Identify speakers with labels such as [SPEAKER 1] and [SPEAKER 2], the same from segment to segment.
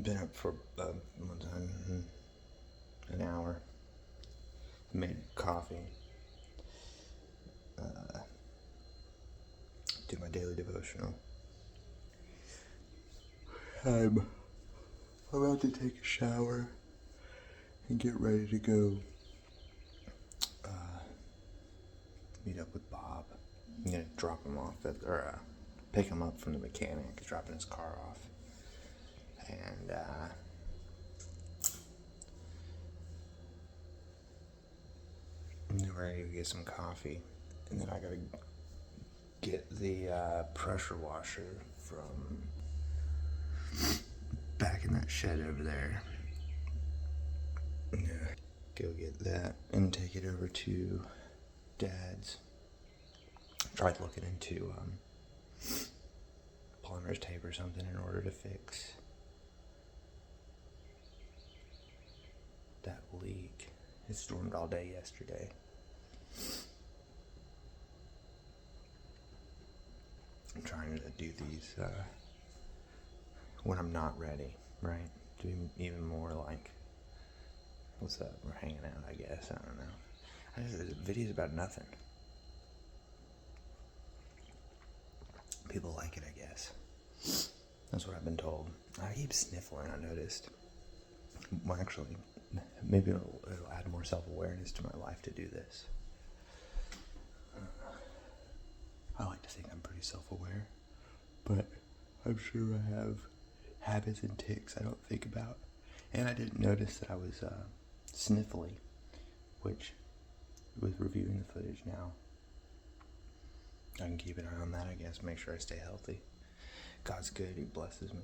[SPEAKER 1] Been up for an hour. Made coffee. Do my daily devotional. I'm about to take a shower and get ready to go meet up with Bob. I'm gonna drop him off pick him up from the mechanic, dropping his car off, and I'm ready to get some coffee, and then I gotta get the pressure washer from back in that shed over there. Yeah, go get that and take it over to Dad's. Tried looking into plumber's tape or something in order to fix that leak. It stormed all day yesterday. I'm trying to do these when I'm not ready, right? Do even more like, what's up? We're hanging out, I guess. I don't know. Videos about nothing. People like it, I guess. That's what I've been told. I keep sniffling, I noticed. Well, actually, maybe it'll add more self-awareness to my life to do this. I like to think I'm pretty self-aware, but I'm sure I have habits and tics I don't think about. And I didn't notice that I was sniffly, which, with reviewing the footage now, I can keep an eye on that, I guess, make sure I stay healthy. God's good, He blesses me.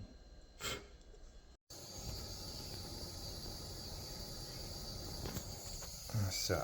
[SPEAKER 1] So,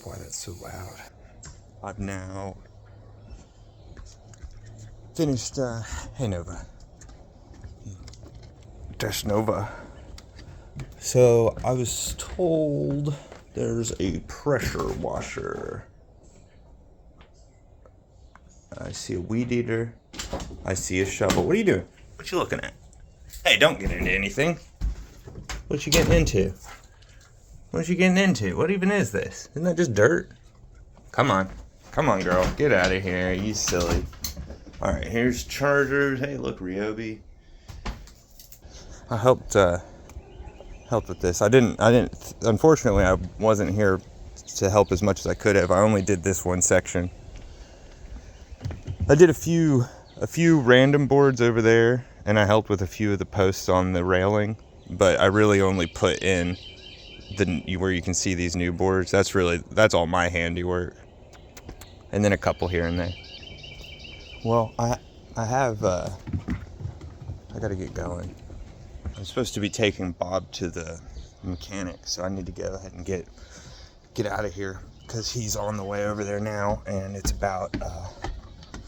[SPEAKER 1] why that's so loud. I've now finished, hey Nova. Dash Nova. So I was told there's a pressure washer. I see a weed eater. I see a shovel. What are you doing? What you looking at? Hey, don't get into anything. What you getting into? What you getting into? What even is this? Isn't that just dirt? Come on. Come on, girl. Get out of here. You silly. Alright, here's chargers. Hey, look, Ryobi. I helped with this. I didn't, unfortunately, I wasn't here to help as much as I could have. I only did this one section. I did a few random boards over there, and I helped with a few of the posts on the railing, but I really only put in where you can see these new boards. That's all my handiwork, and then a couple here and there. Well, I gotta get going. I'm supposed to be taking Bob to the mechanic, so I need to go ahead and get out of here because he's on the way over there now, and it's about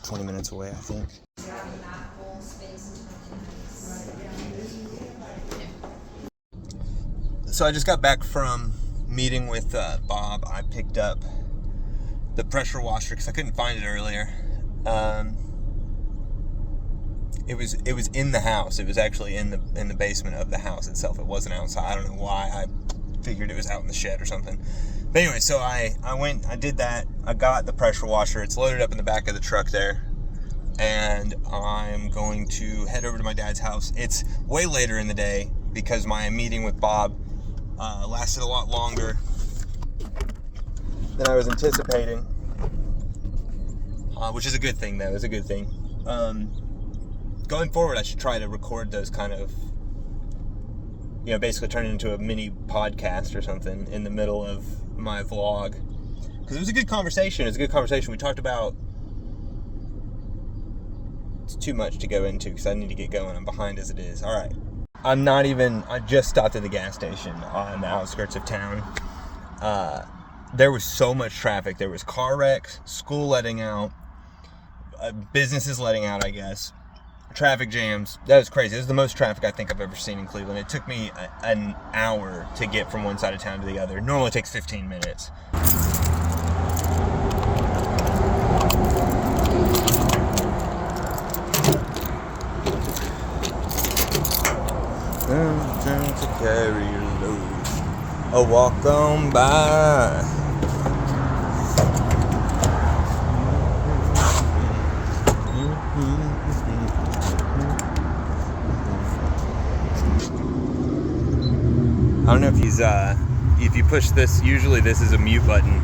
[SPEAKER 1] 20 minutes away, I think. So I just got back from meeting with Bob. I picked up the pressure washer because I couldn't find it earlier. It was in the house. It was actually in the basement of the house itself. It wasn't outside. I don't know why. I figured it was out in the shed or something. But anyway, so I went, I did that. I got the pressure washer. It's loaded up in the back of the truck there. And I'm going to head over to my dad's house. It's way later in the day because my meeting with Bob lasted a lot longer than I was anticipating. Which is a good thing, though. It's a good thing. Going forward, I should try to record those kind of, basically turn it into a mini podcast or something in the middle of my vlog. because it was a good conversation. It was a good conversation. We talked about, it's too much to go into because I need to get going. I'm behind as it is. All right. I just stopped at the gas station on the outskirts of town. There was so much traffic. There was car wrecks, school letting out, businesses letting out, I guess. Traffic jams. That was crazy. This is the most traffic I think I've ever seen in Cleveland. It took me an hour to get from one side of town to the other. Normally it takes 15 minutes. To carry your load, a walk on by. I don't know if you push this, usually this is a mute button.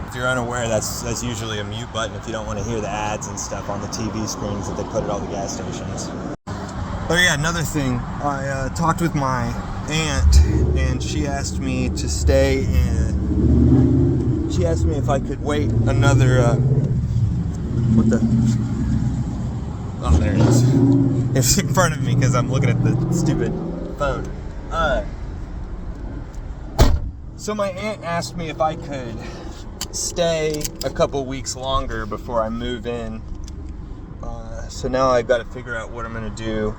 [SPEAKER 1] If you're unaware, that's usually a mute button if you don't want to hear the ads and stuff on the TV screens that they put at all the gas stations. But yeah, another thing, I talked with my aunt and she asked me to stay in, she asked me if I could wait another, oh, there it is. It's in front of me because I'm looking at the stupid phone. So my aunt asked me if I could stay a couple weeks longer before I move in. So now I've got to figure out what I'm going to do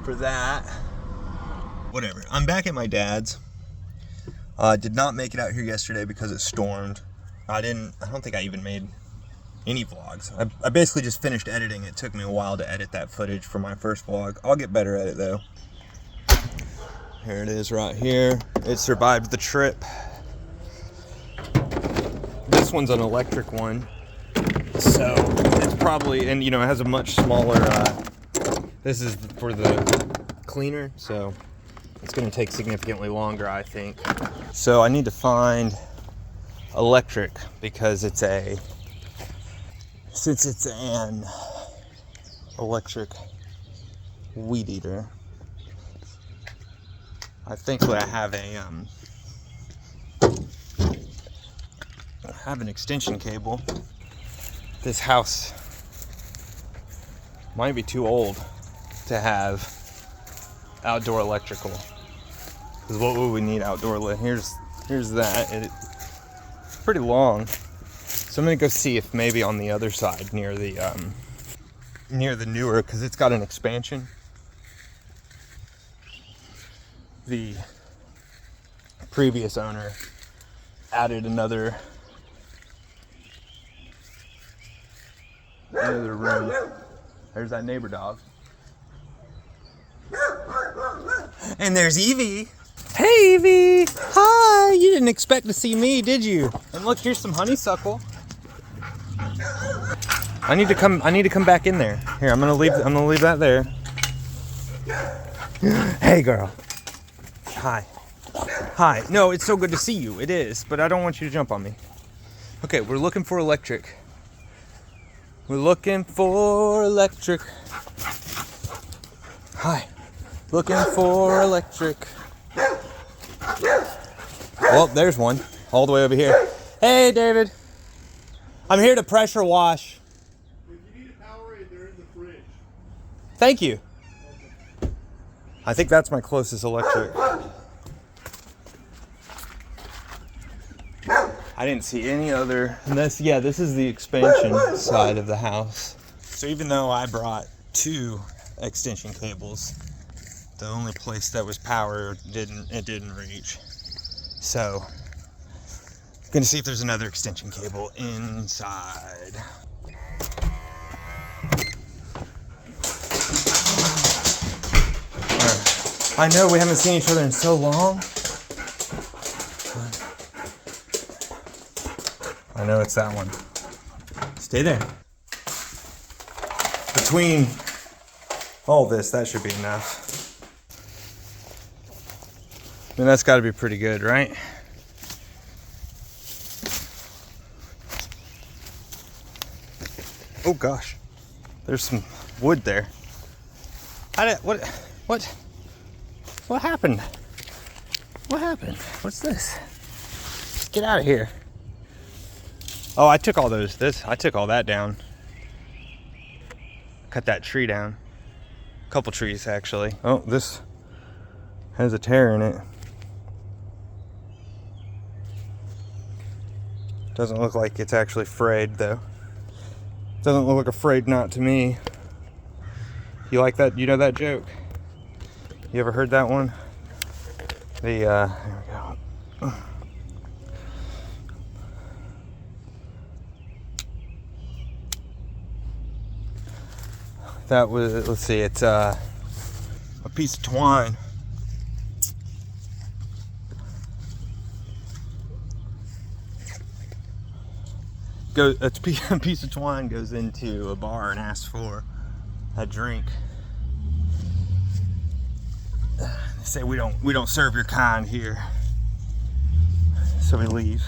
[SPEAKER 1] for that. Whatever. I'm back at my dad's. Did not make it out here yesterday because it stormed. I don't think I even made any vlogs. I basically just finished editing. It took me a while to edit that footage for my first vlog. I'll get better at it though. Here it is right here. It survived the trip. This one's an electric one. So it's probably, and it has a much smaller, this is for the cleaner, so it's going to take significantly longer, I think. So I need to find electric because since it's an electric weed eater, I think that I have an extension cable. This house might be too old to have outdoor electrical. Because what would we need outdoor? Here's that. It's pretty long. So I'm gonna go see if maybe on the other side near the newer, because it's got an expansion. The previous owner added another room. There's that neighbor dog. And there's Evie. Hey Evie! Hi! You didn't expect to see me, did you? And look, here's some honeysuckle. I need to come back in there. Here, I'm gonna leave that there. Hey girl. Hi. Hi. No, it's so good to see you. It is, but I don't want you to jump on me. Okay, we're looking for electric. We're looking for electric. Hi. Looking for electric. Well, there's one. All the way over here. Hey, David. I'm here to pressure wash.
[SPEAKER 2] If you need a Powerade, they're in the fridge.
[SPEAKER 1] Thank you. I think that's my closest electric. I didn't see any other. And this is the expansion side of the house. So even though I brought 2 extension cables, the only place that was power didn't reach. So I'm gonna see if there's another extension cable inside. I know we haven't seen each other in so long. I know it's that one. Stay there. Between all this, that should be enough. I mean, that's got to be pretty good, right? Oh gosh, there's some wood there. What happened? What happened? What's this? Get out of here. Oh, I took all those. I took all that down. Cut that tree down. A couple trees, actually. Oh, this has a tear in it. Doesn't look like it's actually frayed, though. Doesn't look like a frayed knot to me. You like that? You know that joke? You ever heard that one? There we go. That was, let's see, it's a piece of twine. A piece of twine goes into a bar and asks for a drink. They say we don't serve your kind here. So we leave.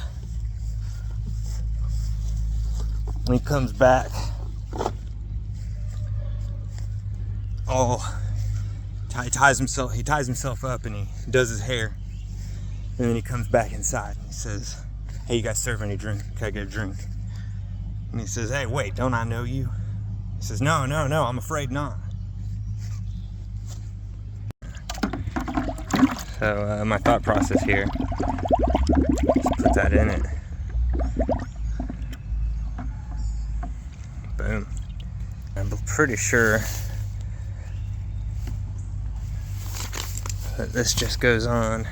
[SPEAKER 1] When he comes back, he ties himself up and he does his hair. And then he comes back inside and he says, "Hey, you guys serve any drink? Can I get a drink?" And he says, "Hey, wait, don't I know you?" He says, No, I'm afraid not. So my thought process here, just put that in it. Boom. I'm pretty sure that this just goes on,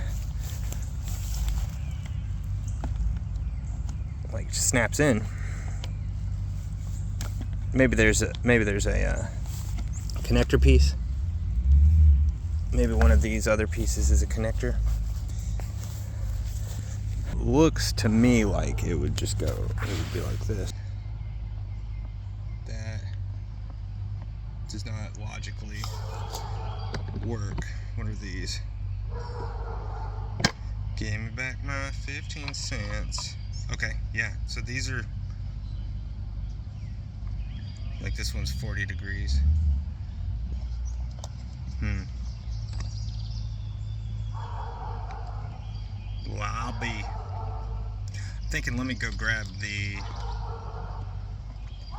[SPEAKER 1] like it just snaps in. Maybe there's a connector piece. Maybe one of these other pieces is a connector. Looks to me like it would just go, it would be like this. That does not logically work. What are these? Give me back my 15 cents. Okay, yeah, so these are, like this one's 40 degrees. Lobby. I'm thinking, let me go grab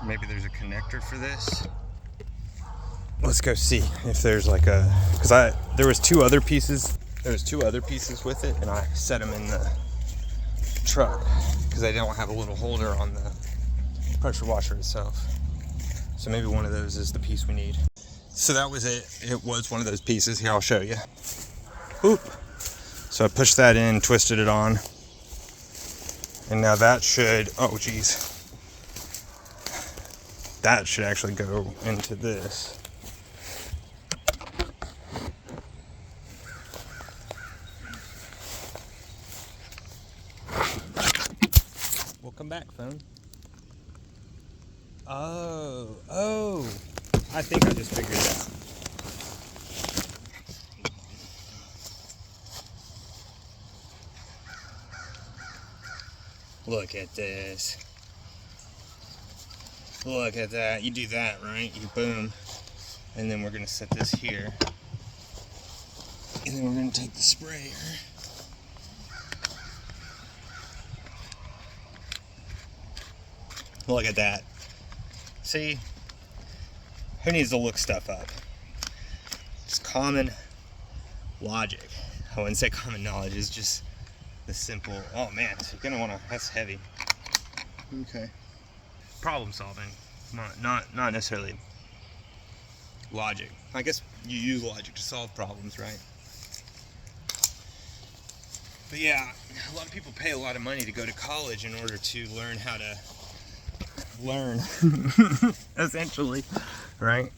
[SPEAKER 1] maybe there's a connector for this. Let's go see if there's like there was two other pieces with it, and I set them in the truck because I don't have a little holder on the pressure washer itself. So maybe one of those is the piece we need. So that was it. It was one of those pieces. Here, I'll show you. Oop. So I pushed that in, twisted it on, and now that should, oh geez, that should actually go into this. Welcome back, phone. Oh, I think I just figured it out. Look at this. Look at that. You do that, right? You boom. And then we're going to set this here. And then we're going to take the sprayer. Look at that. See? Who needs to look stuff up? Just common logic. I wouldn't say common knowledge. It's just the simple, oh man, so you're gonna wanna, that's heavy. Okay. Problem solving, not necessarily logic. I guess you use logic to solve problems, right? But yeah, a lot of people pay a lot of money to go to college in order to learn how to learn, essentially, right?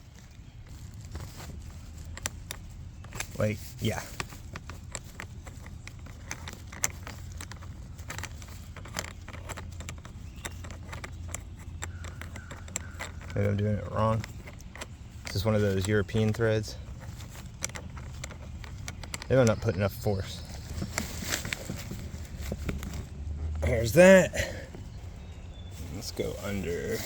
[SPEAKER 1] Like, yeah. Maybe I'm doing it wrong. This is one of those European threads. Maybe I'm not putting enough force. Here's that. Let's go under.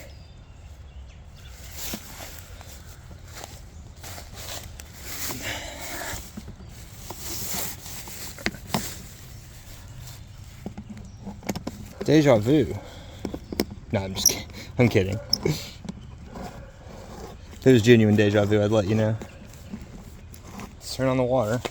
[SPEAKER 1] Deja vu. No, I'm just kidding. I'm kidding. If it was genuine deja vu, I'd let you know. Let's turn on the water.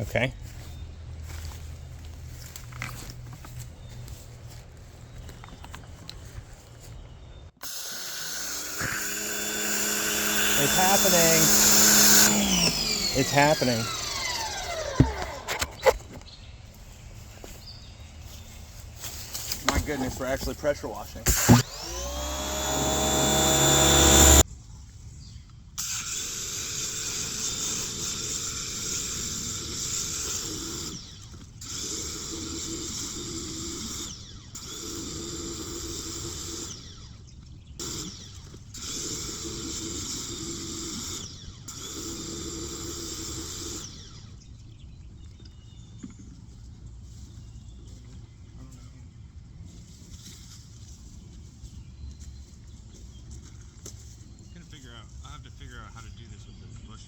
[SPEAKER 1] Okay. It's happening. It's happening. My goodness, we're actually pressure washing.
[SPEAKER 2] I'll have to figure out how to do this with those bushes.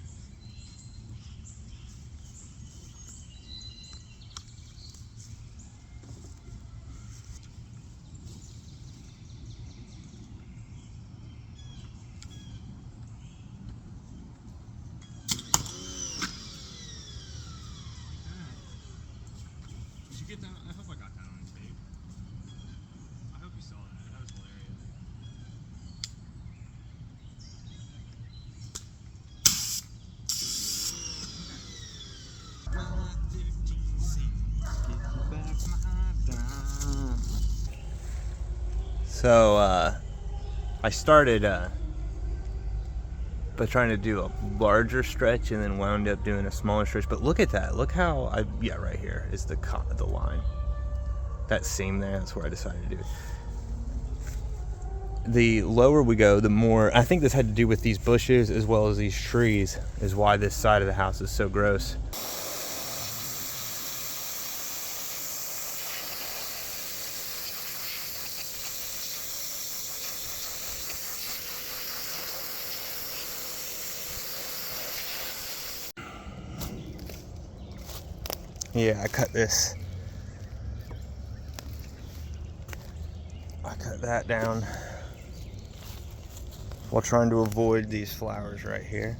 [SPEAKER 2] Did you get that? I hope I got that on tape. I hope you saw that. That was hilarious.
[SPEAKER 1] So, I started by trying to do a larger stretch and then wound up doing a smaller stretch. But look at that. Look how yeah, right here is the line. That seam there, that's where I decided to do it. The lower we go, the more, I think this had to do with these bushes as well as these trees, is why this side of the house is so gross. Yeah, I cut this. I cut that down while trying to avoid these flowers right here.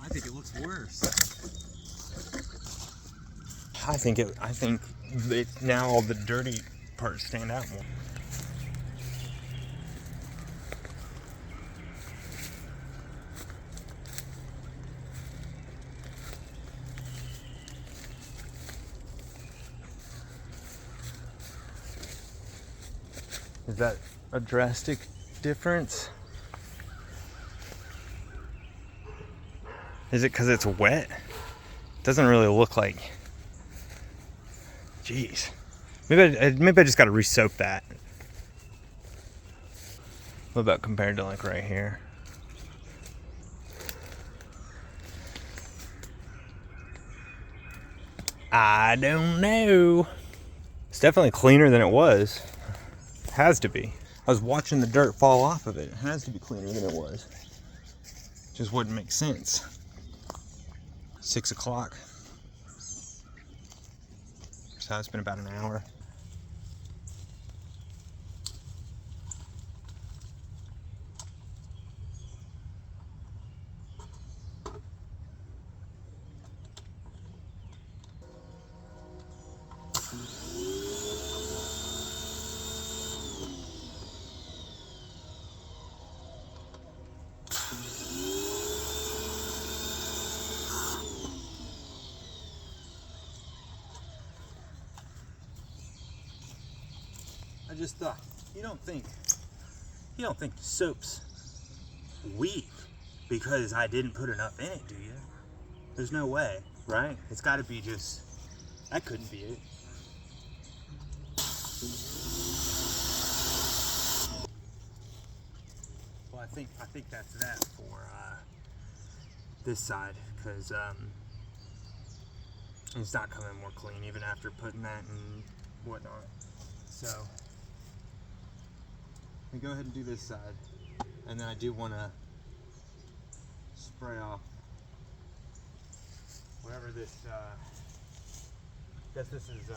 [SPEAKER 2] I think it looks worse.
[SPEAKER 1] I think now all the dirty parts stand out more. Is that a drastic difference? Is it because it's wet? Doesn't really look like. Jeez. Maybe I just got to re-soap that. What about compared to like right here? I don't know. It's definitely cleaner than it was. Has to be. I was watching the dirt fall off of it. It has to be cleaner than it was. Just wouldn't make sense. 6 o'clock. So it's been about an hour. just thought, you don't think soap's weak because I didn't put enough in it, do you? There's no way, right? It's got to be just, that couldn't be it. Well, I think that's that for this side, because it's not coming more clean even after putting that and whatnot. So we go ahead and do this side, and then I do want to spray off whatever this. I guess this is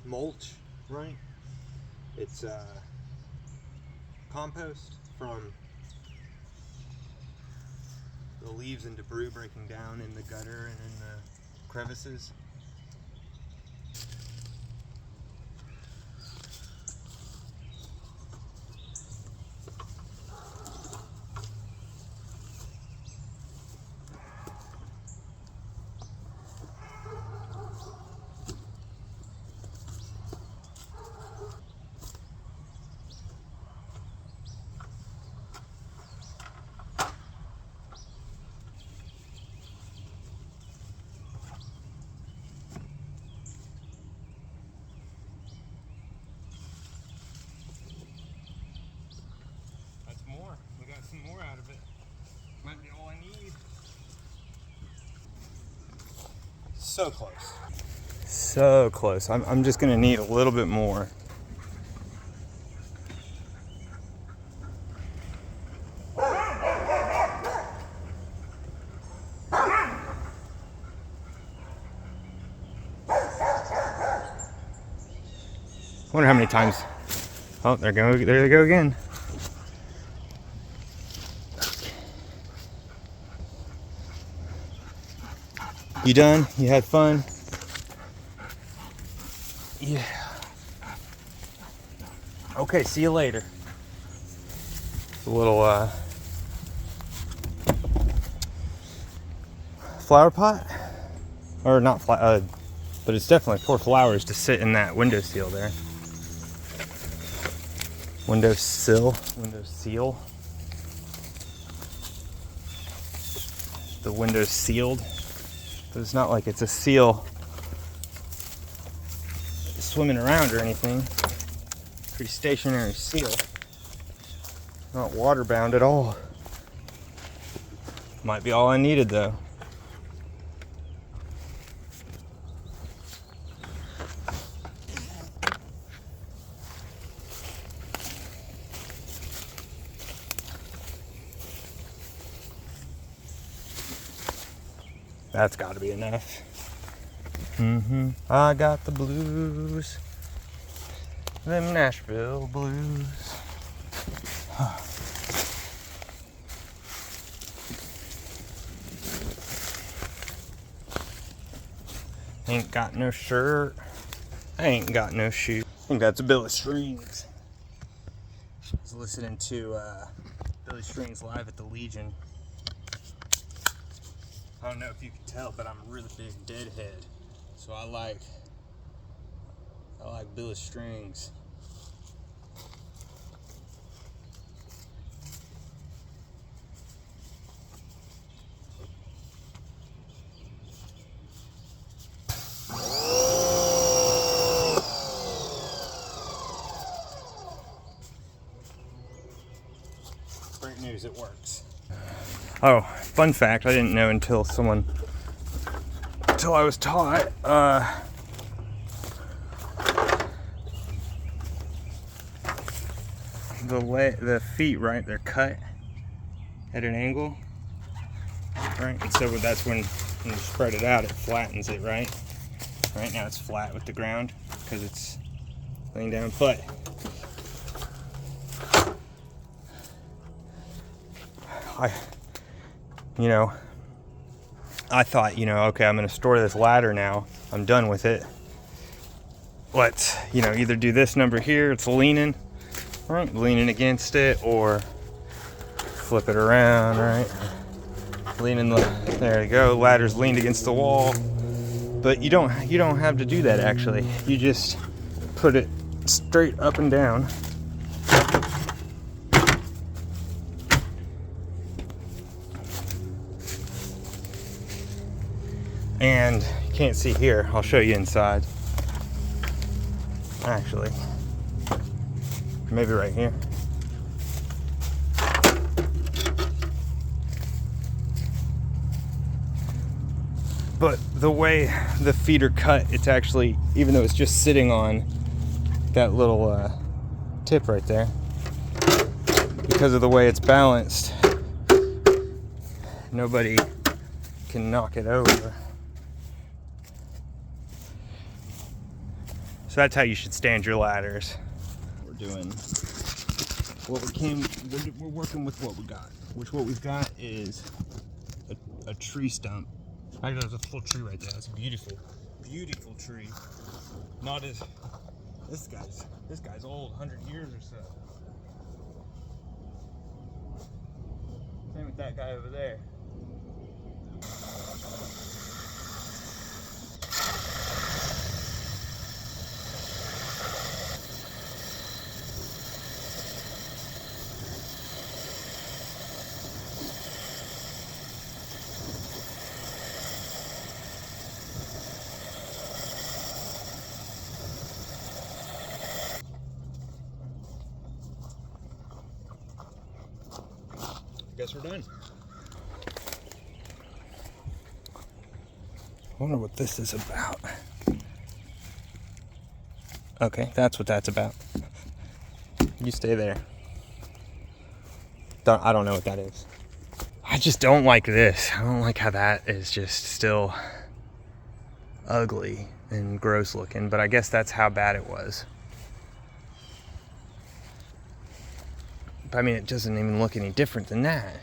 [SPEAKER 1] mulch, right? It's compost from the leaves and debris breaking down in the gutter and in the crevices. We got some more out of it. Might be all I need. So close. So close. I'm just gonna need a little bit more. I wonder how many times. Oh, there they go again. You done? You had fun? Yeah. Okay, see you later. It's a little flower pot, or not flower, but it's definitely for flowers to sit in that windowsill there. Windowsill. The window's sealed, but it's not like it's a seal swimming around or anything. Pretty stationary seal. Not waterbound at all. Might be all I needed though. That's got to be enough. I got the blues. Them Nashville blues. Ain't got no shirt. I ain't got no shoes. I think that's a Billy Strings. I was listening to Billy Strings live at the Legion. I don't know if you can tell, but I'm a really big Deadhead. So I like Billy Strings. Great news, it works. Oh, fun fact, I didn't know until I was taught, the feet, right, they're cut at an angle, right, and so that's when you spread it out, it flattens it, right? Right now it's flat with the ground because it's laying down, but I thought, okay, I'm going to store this ladder now. I'm done with it. Let's, either do this number here, it's leaning, right? Leaning against it, or flip it around, right? Leaning, there you go. Ladder's leaned against the wall. But you don't have to do that actually. You just put it straight up and down. And you can't see here. I'll show you inside. Actually, maybe right here. But the way the feet are cut, it's actually, even though it's just sitting on that little tip right there, because of the way it's balanced, nobody can knock it over. So that's how you should stand your ladders. We're doing we're working with what we got. What we've got is a tree stump. Actually, there's a full tree right there. That's a beautiful, beautiful tree. Not as this guy's old, 100 years or so. Same with that guy over there. Guess we're done. I wonder what this is about. Okay, that's what that's about. You stay there. I don't know what that is. I just don't like this. I don't like how that is just still ugly and gross looking, but I guess that's how bad it was. But I mean, it doesn't even look any different than that.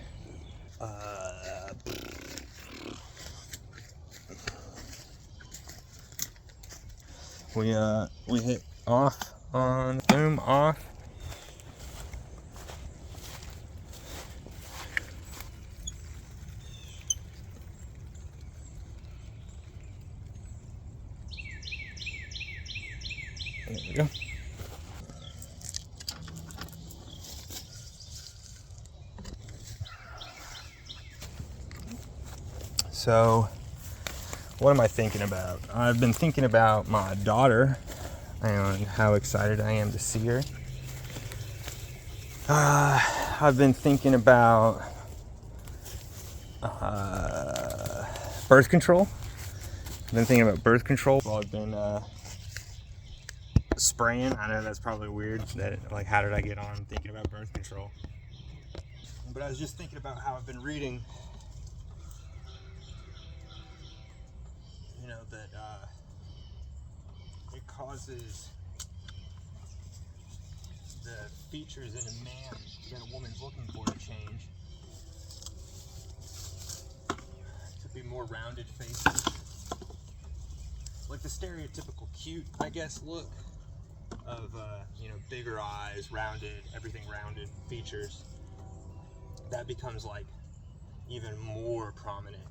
[SPEAKER 1] We hit off on boom off. There we go. So, what am I thinking about? I've been thinking about my daughter and how excited I am to see her. I've been thinking about birth control. I've been thinking about birth control. Well, I've been spraying. I know that's probably weird. Like, how did I get on thinking about birth control? But I was just thinking about how I've been reading. You know, that it causes the features in a man that a woman's looking for to change. To be more rounded faces. Like the stereotypical cute, I guess, look of, you know, bigger eyes, rounded, everything rounded features. That becomes like even more prominent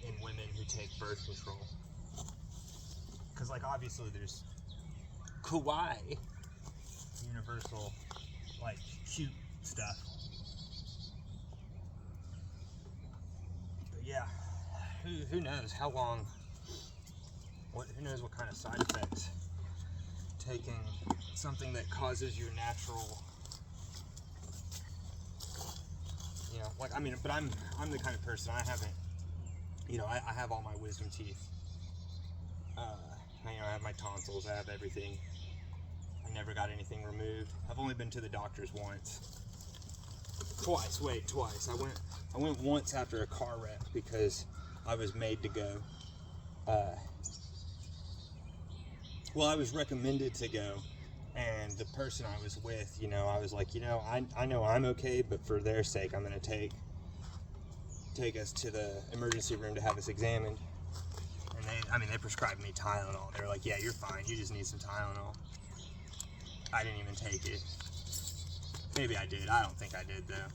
[SPEAKER 1] in women who take birth control. Because, like, obviously there's kawaii, universal, like, cute stuff. But yeah, who knows how long, who knows what kind of side effects taking something that causes your natural, you know, like, I mean, but I'm the kind of person, I haven't, you know, I have all my wisdom teeth. You know, I have my tonsils, I have everything. I never got anything removed. I've only been to the doctor's once. Twice. I went once after a car wreck because I was made to go. Well, I was recommended to go, and the person I was with, you know, I was like, you know, I know I'm okay, but for their sake, I'm gonna take us to the emergency room to have us examined. And they prescribed me Tylenol. They were like, yeah, you're fine. You just need some Tylenol. I didn't even take it. Maybe I did. I don't think I did, though.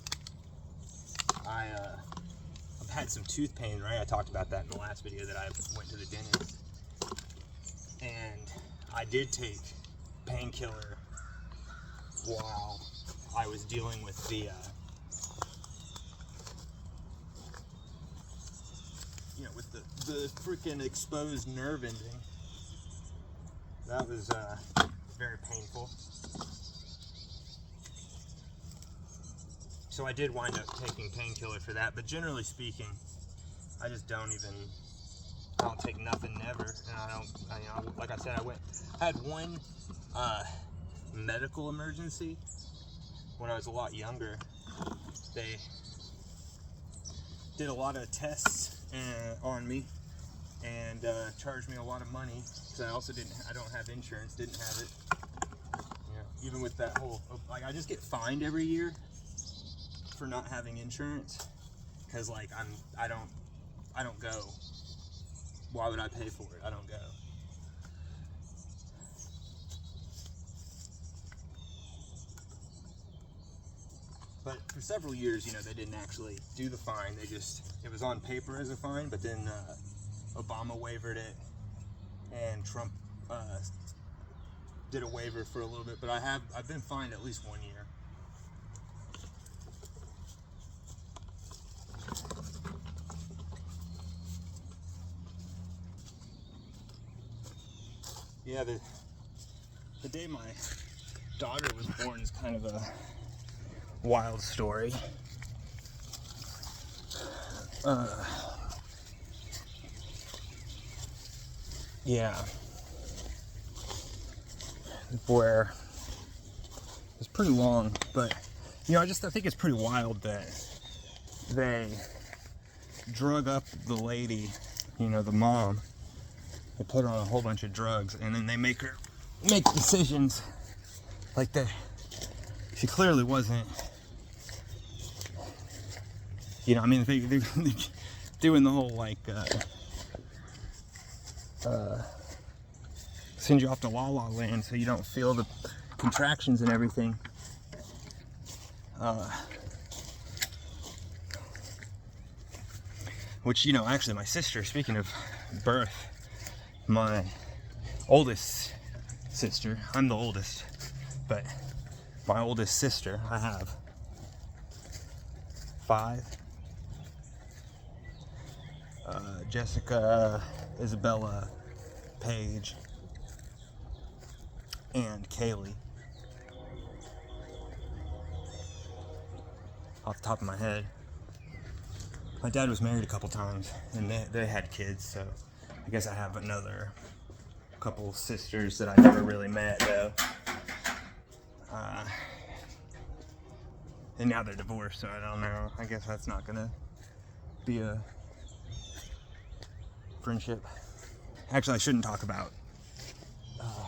[SPEAKER 1] I'm had some tooth pain, right? I talked about that in the last video that I went to the dentist. And I did take painkiller while I was dealing with the, with the freaking exposed nerve ending. That was very painful. So I did wind up taking painkiller for that, but generally speaking, I just don't take nothing never. And like I said, I had one medical emergency when I was a lot younger. They did a lot of tests on me and charged me a lot of money because I don't have insurance, didn't have it. Even with that whole, I just get fined every year for not having insurance because I don't go. Why would I pay for it? I don't go. But for several years, they didn't actually do the fine. It was on paper as a fine, but then Obama waived it, and Trump did a waiver for a little bit. But I've been fined at least 1 year. Yeah, the day my daughter was born is kind of a wild story. Yeah, where it's pretty long, but I think it's pretty wild that they drug up the lady, the mom. They put her on a whole bunch of drugs, and then they make her make decisions like that. She clearly wasn't, they're doing the whole send you off to La La Land so you don't feel the contractions and everything. Which, actually my sister, speaking of birth, my oldest sister, I'm the oldest, but my oldest sister, I have 5. Jessica, Isabella, Paige, and Kaylee. Off the top of my head. My dad was married a couple times, and they had kids, so I guess I have another couple sisters that I never really met, though. And now they're divorced, so I don't know. I guess that's not gonna be a friendship. Actually, I shouldn't talk about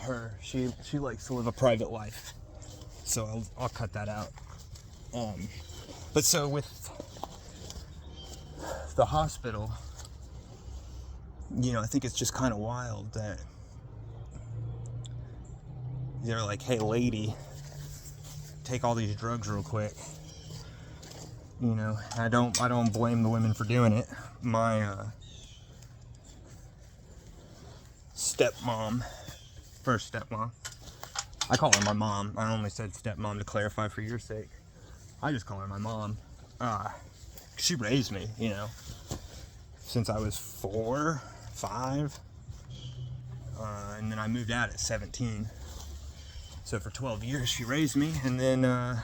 [SPEAKER 1] her. She likes to live a private life, so I'll cut that out. But so with the hospital, I think it's just kind of wild that they're like, hey lady, take all these drugs real quick. I don't blame the women for doing it. My first stepmom, I call her my mom. I only said stepmom to clarify for your sake. I just call her my mom. She raised me, since I was 4, 5, and then I moved out at 17. So for 12 years she raised me, and then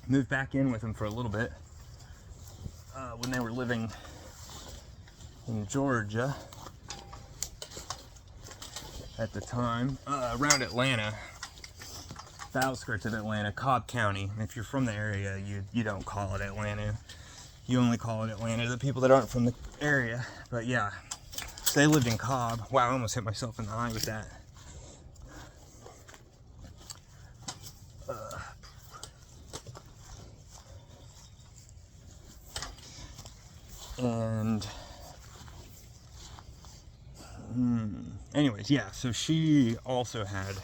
[SPEAKER 1] moved back in with them for a little bit when they were living in Georgia at the time, around Atlanta, the outskirts of Atlanta, Cobb County. If you're from the area, you don't call it Atlanta. You only call it Atlanta to the people that aren't from the area. But yeah, so they lived in Cobb. Wow, I almost hit myself in the eye with that. And anyways, yeah, so she also had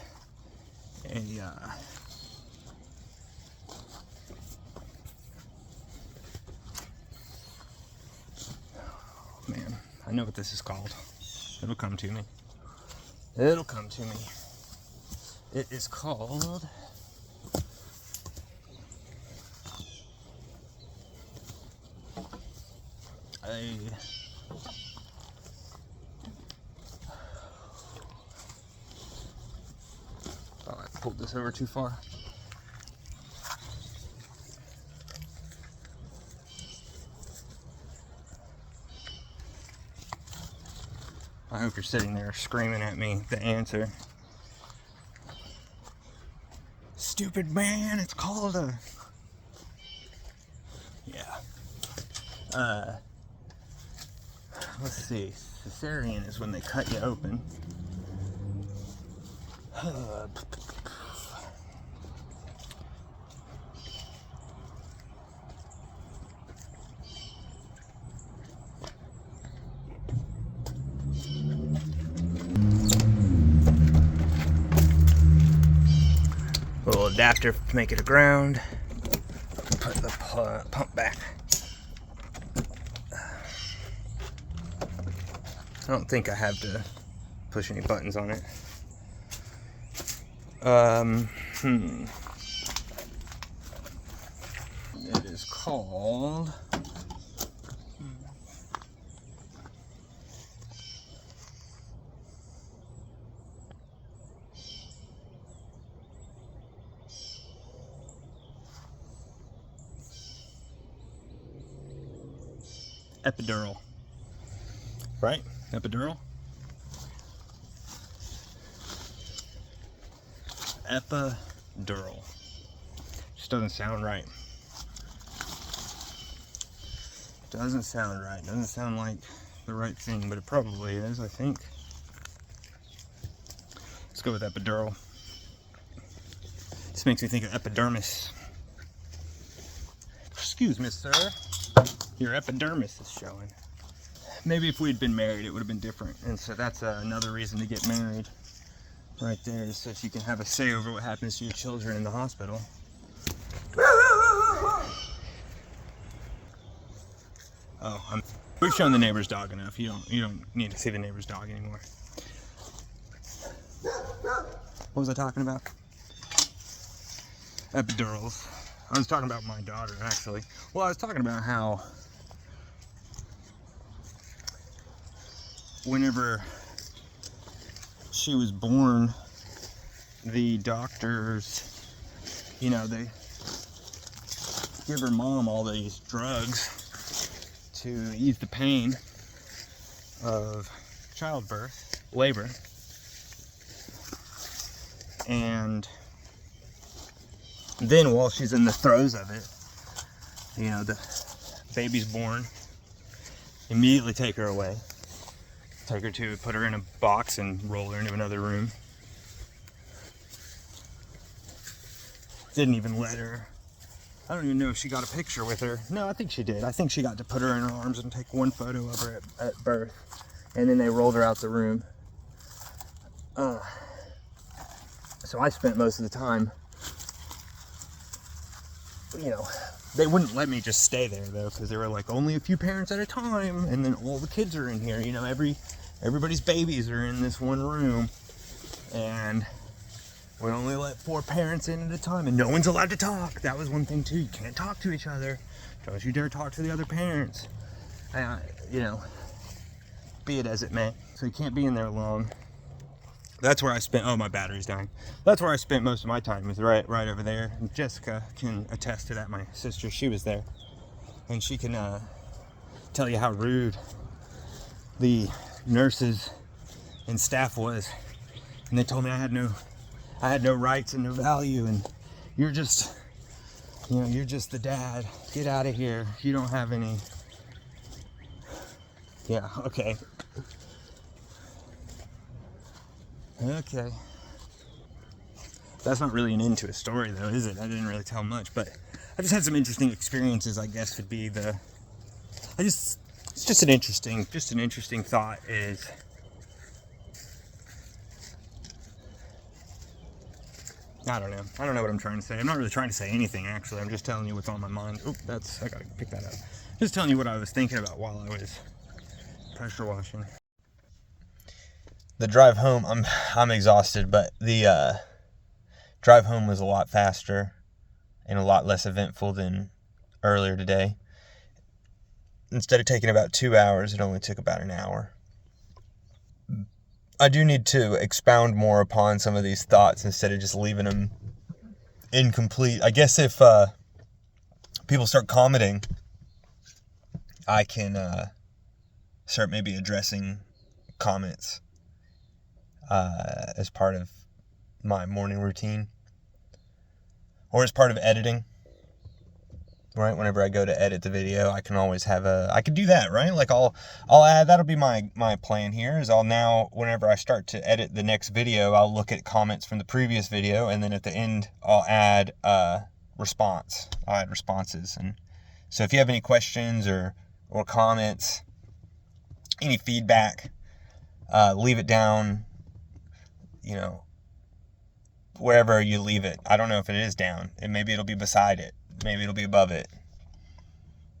[SPEAKER 1] a I know what this is called. It'll come to me. It'll come to me. It is called... Oh, I pulled this over too far. I hope you're sitting there screaming at me the answer. Stupid man, it's called a... Yeah. Let's see. Cesarean is when they cut you open. Little adapter to make it a ground. Put the pump back. I don't think I have to push any buttons on it. It is called... epidural. Right? Epidural? Epidural. Just doesn't sound right. Doesn't sound right. Doesn't sound like the right thing, but it probably is, I think. Let's go with epidural. This makes me think of epidermis. Excuse me, sir. Your epidermis is showing. Maybe if we'd been married, it would have been different. And so that's another reason to get married. Right there, is so that you can have a say over what happens to your children in the hospital. Oh, we've shown the neighbor's dog enough. You don't need to see the neighbor's dog anymore. What was I talking about? Epidurals. I was talking about my daughter, actually. Well, I was talking about how whenever she was born, the doctors, you know, they give her mom all these drugs to ease the pain of childbirth, labor, and then while she's in the throes of it, you know, the baby's born, immediately take her away. Take her to put her in a box and roll her into another room. Didn't even let her. I don't even know if she got a picture with her. No, I think she did. I think she got to put her in her arms and take one photo of her at birth. And then they rolled her out the room. So I spent most of the time, you know, they wouldn't let me just stay there though, because they were like, only a few parents at a time, and then all the kids are in here, you know, everybody's babies are in this one room, and we only let 4 parents in at a time, and no one's allowed to talk. That was one thing too, you can't talk to each other. Don't you dare talk to the other parents. You know, be it as it may. So you can't be in there long. That's where I spent, oh, my battery's dying. That's where I spent most of my time, was right over there. And Jessica can attest to that, my sister, she was there. And she can tell you how rude the nurses and staff was. And they told me I had no rights and no value, and you're just, you know, you're just the dad. Get out of here. You don't have any. Yeah, okay. Okay. That's not really an end to a story though, is it? I didn't really tell much, but I just had some interesting experiences, I guess would be the, it's just an interesting thought is, I don't know what I'm trying to say. I'm not really trying to say anything, actually. I'm just telling you what's on my mind. Oh, I gotta pick that up. Just telling you what I was thinking about while I was Pressure washing. The drive home, I'm exhausted, but the drive home was a lot faster and a lot less eventful than earlier today. Instead of taking about 2 hours, it only took about an hour. I do need to expound more upon some of these thoughts instead of just leaving them incomplete. I guess if people start commenting, I can start maybe addressing comments as part of my morning routine or as part of editing. Right, whenever I go to edit the video, I can always have I could do that, right? Like I'll add, that'll be my plan here, is I'll now, whenever I start to edit the next video, I'll look at comments from the previous video, and then at the end, I'll add responses. And so if you have any questions or comments, any feedback, leave it down, wherever you leave it. I don't know if it is down, and maybe it'll be beside it. Maybe it'll be above it.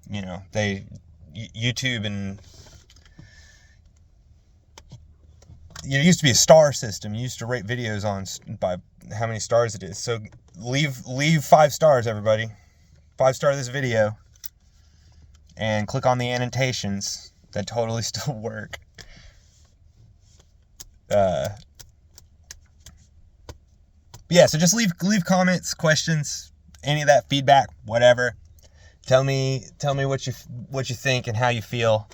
[SPEAKER 1] YouTube and it used to be a star system. You used to rate videos by how many stars it is. So leave 5 stars, everybody. 5-star this video, and click on the annotations. That totally still work. Yeah. So just leave comments, questions, any of that feedback, whatever. Tell me what you think and how you feel.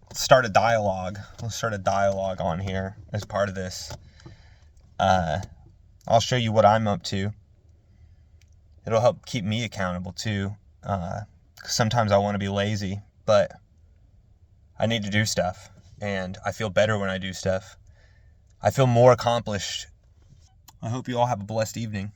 [SPEAKER 1] Let's start a dialogue. Let's start a dialogue on here as part of this. I'll show you what I'm up to. It'll help keep me accountable too. 'Cause sometimes I want to be lazy, but I need to do stuff, and I feel better when I do stuff. I feel more accomplished. I hope you all have a blessed evening.